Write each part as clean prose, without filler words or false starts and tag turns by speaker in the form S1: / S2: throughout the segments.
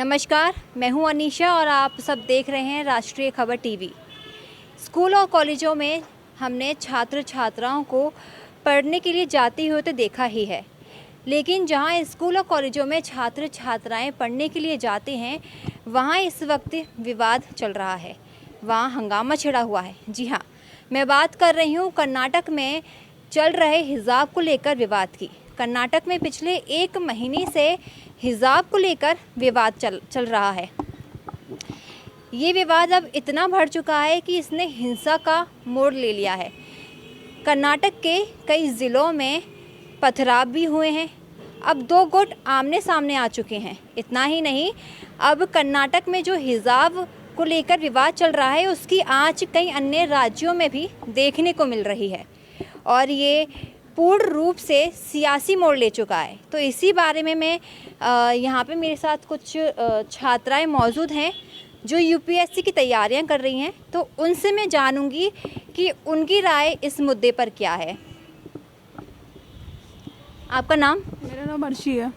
S1: नमस्कार, मैं हूं अनीशा और आप सब देख रहे हैं राष्ट्रीय खबर टीवी। स्कूल और कॉलेजों में हमने छात्र छात्राओं को पढ़ने के लिए जाते हुए तो देखा ही है, लेकिन जहां स्कूल और कॉलेजों में छात्र छात्राएं पढ़ने के लिए जाते हैं वहां इस वक्त विवाद चल रहा है, वहां हंगामा छिड़ा हुआ है। जी हाँ, मैं बात कर रही हूं कर्नाटक में चल रहे हिजाब को लेकर विवाद की। कर्नाटक में पिछले 1 महीने से हिजाब को लेकर विवाद चल रहा है। ये विवाद अब इतना बढ़ चुका है कि इसने हिंसा का मोड़ ले लिया है। कर्नाटक के कई ज़िलों में पथराव भी हुए हैं। अब 2 गुट आमने सामने आ चुके हैं। इतना ही नहीं, अब कर्नाटक में जो हिजाब को लेकर विवाद चल रहा है उसकी आंच कई अन्य राज्यों में भी देखने को मिल रही है और ये पूर्ण रूप से सियासी मोड़ ले चुका है। तो इसी बारे में मैं यहाँ पे मेरे साथ कुछ छात्राएं मौजूद हैं जो यूपीएससी की तैयारियां कर रही हैं, तो उनसे मैं जानूंगी कि उनकी राय इस मुद्दे पर क्या है। आपका नाम?
S2: मेरा नाम अर्शी है।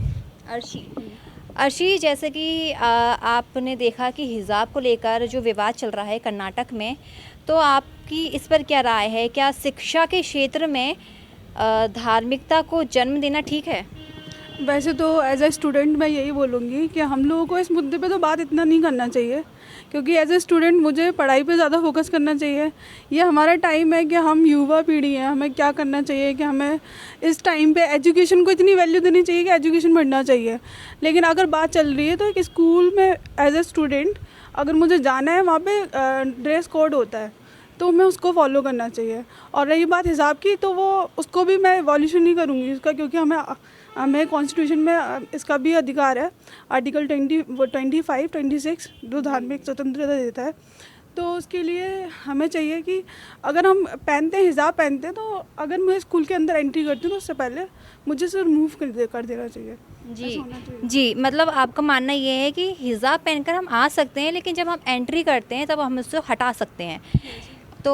S1: अर्शी, जैसे कि आपने देखा कि हिजाब को लेकर जो विवाद चल रहा है कर्नाटक में, तो आपकी इस पर क्या राय है? क्या शिक्षा के क्षेत्र में धार्मिकता को जन्म देना ठीक है?
S2: वैसे तो एज ए स्टूडेंट मैं यही बोलूँगी कि हम लोगों को इस मुद्दे पे तो बात इतना नहीं करना चाहिए, क्योंकि एज ए स्टूडेंट मुझे पढ़ाई पे ज़्यादा फोकस करना चाहिए। ये हमारा टाइम है कि हम युवा पीढ़ी हैं, हमें क्या करना चाहिए कि हमें इस टाइम पे एजुकेशन को इतनी वैल्यू देनी चाहिए कि एजुकेशन बढ़ना चाहिए। लेकिन अगर बात चल रही है तो एक स्कूल में एज ए स्टूडेंट अगर मुझे जाना है, वहाँ पर ड्रेस कोड होता है तो मैं उसको फॉलो करना चाहिए। और रही बात हिसाब की, तो वो उसको भी मैं वॉल्यूशन नहीं करूँगी इसका, क्योंकि हमें कॉन्स्टिट्यूशन में इसका भी अधिकार है। आर्टिकल 25, 26 जो धार्मिक स्वतंत्रता देता है, तो उसके लिए हमें चाहिए कि अगर हम पहनते हैं, हिजाब पहनते हैं, तो अगर मैं स्कूल के अंदर एंट्री करती हूँ तो उससे पहले मुझे सिर्फ रिमूव कर देना चाहिए।
S1: जी, मतलब आपका मानना ये है कि हिजाब पहनकर हम आ सकते हैं, लेकिन जब हम एंट्री करते हैं तब हम उससे हटा सकते हैं। तो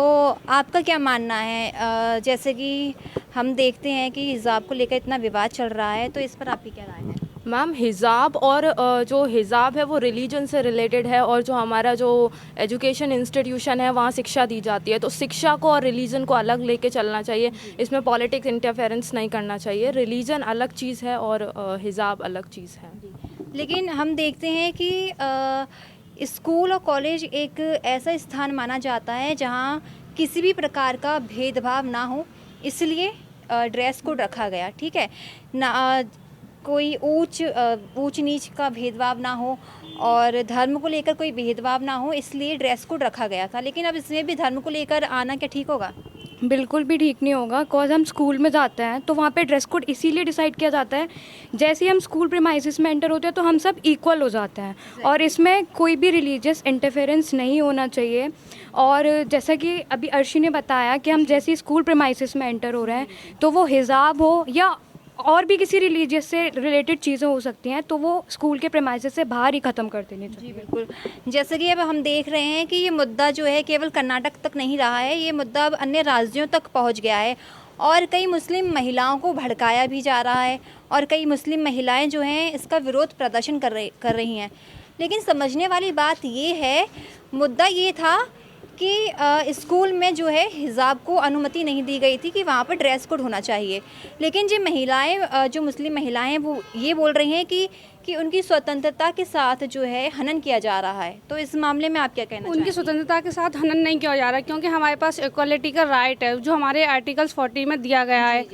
S1: आपका क्या मानना है? जैसे कि हम देखते हैं कि हिजाब को लेकर इतना विवाद चल रहा है, तो इस पर आपकी क्या राय है?
S3: मैम, हिजाब और जो हिजाब है वो रिलीजन से रिलेटेड है, और जो हमारा जो एजुकेशन इंस्टीट्यूशन है वहाँ शिक्षा दी जाती है, तो शिक्षा को और रिलीजन को अलग लेके चलना चाहिए। इसमें पॉलिटिक्स इंटरफेरेंस नहीं करना चाहिए। रिलीजन अलग चीज़ है और हिजाब अलग चीज़ है।
S1: लेकिन हम देखते हैं कि स्कूल और कॉलेज एक ऐसा स्थान माना जाता है जहाँ किसी भी प्रकार का भेदभाव ना हो, इसलिए ड्रेस कोड रखा गया। ठीक है ना, कोई ऊंच नीच का भेदभाव ना हो और धर्म को लेकर कोई भेदभाव ना हो, इसलिए ड्रेस कोड रखा गया था। लेकिन अब इसमें भी धर्म को लेकर आना क्या ठीक होगा?
S4: बिल्कुल भी ठीक नहीं होगा। कॉज हम स्कूल में जाते हैं तो वहाँ पे ड्रेस कोड इसीलिए डिसाइड किया जाता है, जैसे ही हम स्कूल प्रीमाइसेस में एंटर होते हैं तो हम सब इक्वल हो जाते हैं और इसमें कोई भी रिलीजियस इंटरफेरेंस नहीं होना चाहिए। और जैसा कि अभी अर्शी ने बताया कि हम जैसे ही स्कूल प्रीमाइसेस में एंटर हो रहे हैं तो वो हिजाब हो या और भी किसी रिलीजियस से रिलेटेड चीज़ें हो सकती हैं, तो वो स्कूल के प्रेमाइसेस से बाहर ही ख़त्म कर देनी चाहिए।
S1: जी बिल्कुल। जैसे कि अब हम देख रहे हैं कि ये मुद्दा जो है केवल कर्नाटक तक नहीं रहा है, ये मुद्दा अब अन्य राज्यों तक पहुंच गया है और कई मुस्लिम महिलाओं को भड़काया भी जा रहा है और कई मुस्लिम महिलाएं जो हैं इसका विरोध प्रदर्शन कर रही हैं। लेकिन समझने वाली बात ये है, मुद्दा ये था कि स्कूल में जो है हिजाब को अनुमति नहीं दी गई थी कि वहाँ पर ड्रेस कोड होना चाहिए। लेकिन जो महिलाएं, जो मुस्लिम महिलाएं हैं, वो ये बोल रही हैं कि उनकी स्वतंत्रता के साथ जो है हनन किया जा रहा है। तो इस मामले में आप क्या कहना चाहेंगे?
S5: उनकी स्वतंत्रता के साथ हनन नहीं किया जा रहा, क्योंकि हमारे पास इक्वालिटी का राइट है जो हमारे आर्टिकल्स 40 में दिया गया है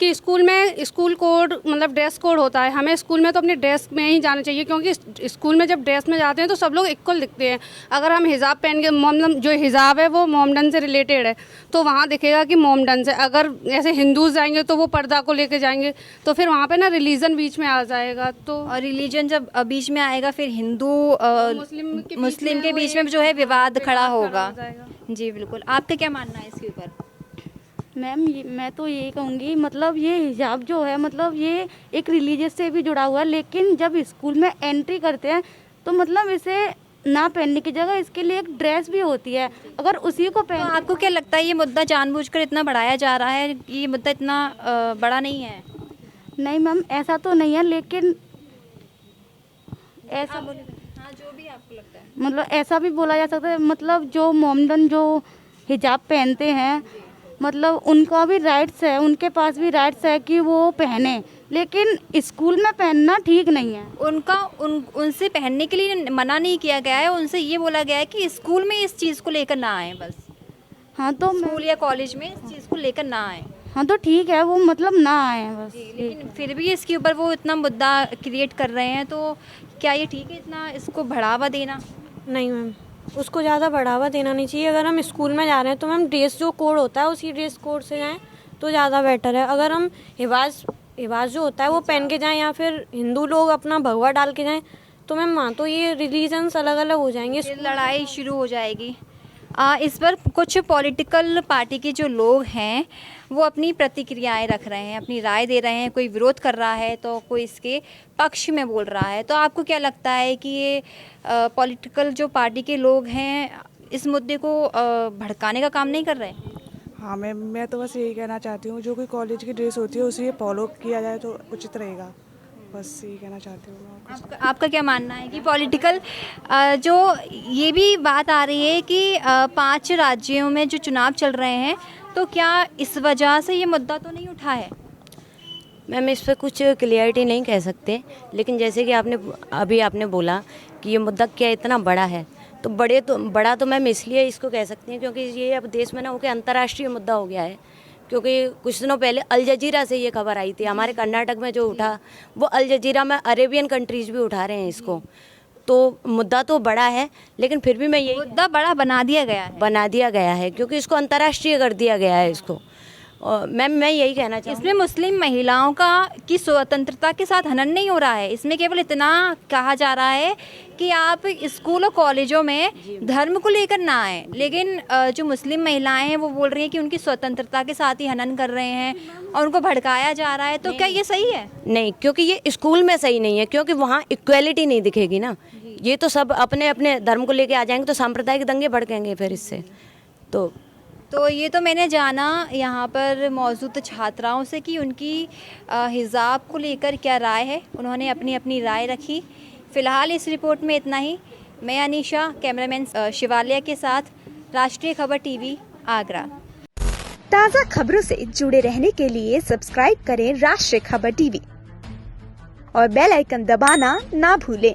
S5: कि स्कूल में स्कूल कोड मतलब ड्रेस कोड होता है। हमें स्कूल में तो अपनी ड्रेस में ही जाना चाहिए, क्योंकि स्कूल में जब ड्रेस में जाते हैं तो सब लोग इक्वल दिखते हैं। अगर हम हिजाब पहन के, मतलब जो हिजाब है वो मोमडन से रिलेटेड है, तो वहाँ दिखेगा कि मोमडन से। अगर ऐसे हिंदूज जाएंगे तो वो पर्दा को लेके जाएंगे, तो फिर वहाँ पे ना रिलीजन बीच में आ जाएगा। तो
S1: और रिलीजन जब बीच में आएगा फिर हिंदू मुस्लिम के बीच में जो है विवाद खड़ा होगा। जी बिल्कुल। आपका क्या मानना है इसके ऊपर?
S4: मैम, मैं तो यही कहूँगी, मतलब ये हिजाब जो है मतलब ये एक रिलीजियस से भी जुड़ा हुआ है, लेकिन जब स्कूल में एंट्री करते हैं तो मतलब इसे ना पहनने की जगह इसके लिए एक ड्रेस भी होती है, अगर उसी को पहन।
S1: तो आपको क्या लगता है ये मुद्दा जानबूझकर इतना बढ़ाया जा रहा है? ये मुद्दा इतना बड़ा नहीं है?
S4: नहीं मैम, ऐसा तो नहीं है, लेकिन ऐसा
S1: हाँ, जो भी आपको लगता है।
S6: मतलब ऐसा भी बोला जा सकता है, मतलब जो मोमडन जो हिजाब पहनते हैं, मतलब उनका भी राइट्स है, उनके पास भी राइट्स है कि वो पहने, लेकिन स्कूल में पहनना ठीक नहीं है।
S1: उनसे पहनने के लिए मना नहीं किया गया है, उनसे ये बोला गया है कि स्कूल में इस चीज़ को लेकर ना आए बस।
S6: हाँ तो
S1: स्कूल या कॉलेज में इस चीज़ को लेकर ना आए।
S6: हाँ तो ठीक है, वो मतलब ना आए बस।
S1: लेकिन फिर भी इसके ऊपर वो इतना मुद्दा क्रिएट कर रहे हैं, तो क्या ये ठीक है इतना इसको बढ़ावा देना?
S7: नहीं मैम, उसको ज़्यादा बढ़ावा देना नहीं चाहिए। अगर हम स्कूल में जा रहे हैं तो मैम ड्रेस जो कोड होता है उसी ड्रेस कोड से जाएं तो ज़्यादा बेटर है। अगर हम हिवाज जो होता है वो पहन के जाएं या फिर हिंदू लोग अपना भगवा डाल के जाएं तो मैम वहाँ तो ये रिलीजन्स अलग अलग हो जाएंगे,
S1: फिर लड़ाई शुरू हो जाएगी। इस पर कुछ पॉलिटिकल पार्टी के जो लोग हैं वो अपनी प्रतिक्रियाएं रख रहे हैं, अपनी राय दे रहे हैं। कोई विरोध कर रहा है तो कोई इसके पक्ष में बोल रहा है। तो आपको क्या लगता है कि ये पॉलिटिकल जो पार्टी के लोग हैं इस मुद्दे को भड़काने का काम नहीं कर रहे?
S8: हाँ मैम, मैं तो बस यही कहना चाहती हूँ, जो कोई कॉलेज की ड्रेस होती है उसे फॉलो किया जाए तो उचित रहेगा। बस यही कहना चाहती हूँ मैं।
S1: आपका क्या मानना है कि पॉलिटिकल जो ये भी बात आ रही है कि 5 राज्यों में जो चुनाव चल रहे हैं, तो क्या इस वजह से ये मुद्दा तो नहीं उठा है?
S9: मैम इस पर कुछ क्लियरिटी नहीं कह सकते, लेकिन जैसे कि आपने बोला कि ये मुद्दा क्या इतना बड़ा है, तो बड़ा तो मैम इसलिए इसको कह सकते हैं क्योंकि ये अब देश में ना होकर अंतर्राष्ट्रीय मुद्दा हो गया है। क्योंकि कुछ दिनों पहले अल जजीरा से ये खबर आई थी, हमारे कर्नाटक में जो उठा वो अल जजीरा में अरेबियन कंट्रीज भी उठा रहे हैं इसको। तो मुद्दा तो बड़ा है, लेकिन फिर भी मैं यही
S1: मुद्दा बड़ा बना दिया गया है
S9: क्योंकि इसको अंतर्राष्ट्रीय कर दिया गया है इसको। मैम मैं यही कहना चाहूँगी,
S1: इसमें मुस्लिम महिलाओं की स्वतंत्रता के साथ हनन नहीं हो रहा है। इसमें केवल इतना कहा जा रहा है कि आप स्कूल और कॉलेजों में धर्म को लेकर ना आए, लेकिन जो मुस्लिम महिलाएं हैं वो बोल रही हैं कि उनकी स्वतंत्रता के साथ ही हनन कर रहे हैं और उनको भड़काया जा रहा है। तो क्या ये सही है?
S9: नहीं, क्योंकि ये स्कूल में सही नहीं है, क्योंकि वहाँ इक्वेलिटी नहीं दिखेगी ना। ये तो सब अपने अपने धर्म को लेके आ जाएंगे तो सांप्रदायिक दंगे भड़केंगे फिर इससे।
S1: तो ये तो मैंने जाना यहाँ पर मौजूद छात्राओं से कि उनकी हिजाब को लेकर क्या राय है। उन्होंने अपनी अपनी राय रखी। फ़िलहाल इस रिपोर्ट में इतना ही। मैं अनीशा, कैमरामैन शिवालय के साथ, राष्ट्रीय खबर टीवी, आगरा।
S10: ताज़ा खबरों से जुड़े रहने के लिए सब्सक्राइब करें राष्ट्रीय खबर टीवी और बेल आइकन दबाना ना भूलें।